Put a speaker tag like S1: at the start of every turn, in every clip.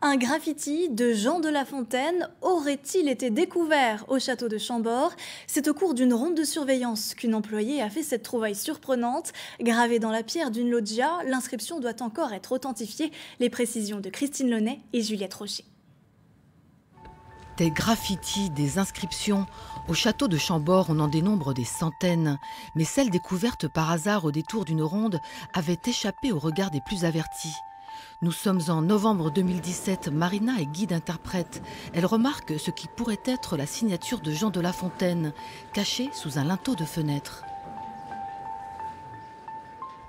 S1: Un graffiti de Jean de La Fontaine aurait-il été découvert au château de Chambord? C'est au cours d'une ronde de surveillance qu'une employée a fait cette trouvaille surprenante. Gravée dans la pierre d'une loggia, l'inscription doit encore être authentifiée. Les précisions de Christine Launay et Juliette Rocher.
S2: Des graffitis, des inscriptions. Au château de Chambord, on en dénombre des centaines. Mais celle découverte par hasard au détour d'une ronde avait échappé au regard des plus avertis. Nous sommes en novembre 2017, Marina est guide-interprète. Elle remarque ce qui pourrait être la signature de Jean de La Fontaine, cachée sous un linteau de fenêtre.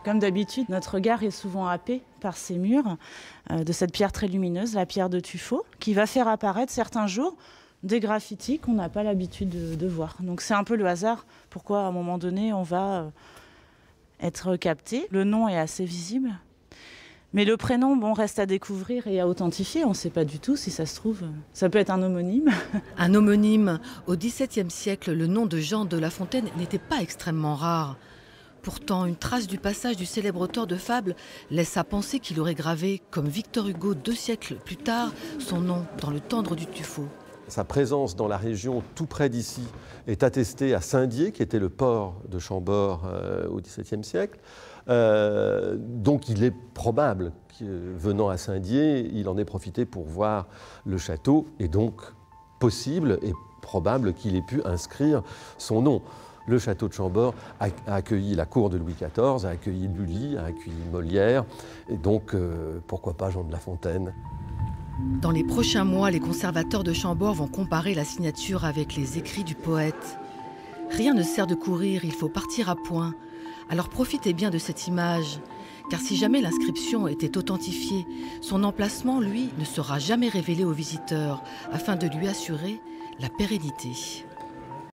S3: Comme d'habitude, notre regard est souvent happé par ces murs de cette pierre très lumineuse, la pierre de tuffeau, qui va faire apparaître certains jours des graffitis qu'on n'a pas l'habitude de voir. Donc c'est un peu le hasard pourquoi à un moment donné on va être capté. Le nom est assez visible. Mais le prénom, reste à découvrir et à authentifier. On ne sait pas du tout si ça se trouve. Ça peut être un homonyme.
S2: Un homonyme. Au XVIIe siècle, le nom de Jean de La Fontaine n'était pas extrêmement rare. Pourtant, une trace du passage du célèbre auteur de fables laisse à penser qu'il aurait gravé, comme Victor Hugo 2 siècles plus tard, son nom dans le tendre du tuffeau.
S4: Sa présence dans la région tout près d'ici est attestée à Saint-Dié, qui était le port de Chambord au XVIIe siècle. Donc il est probable que, venant à Saint-Dié, il en ait profité pour voir le château, et donc possible et probable qu'il ait pu inscrire son nom. Le château de Chambord a accueilli la cour de Louis XIV, a accueilli Lully, a accueilli Molière, et donc pourquoi pas Jean de La Fontaine.
S2: Dans les prochains mois, les conservateurs de Chambord vont comparer la signature avec les écrits du poète. Rien ne sert de courir, il faut partir à point. Alors profitez bien de cette image, car si jamais l'inscription était authentifiée, son emplacement, lui, ne sera jamais révélé aux visiteurs, afin de lui assurer la pérennité.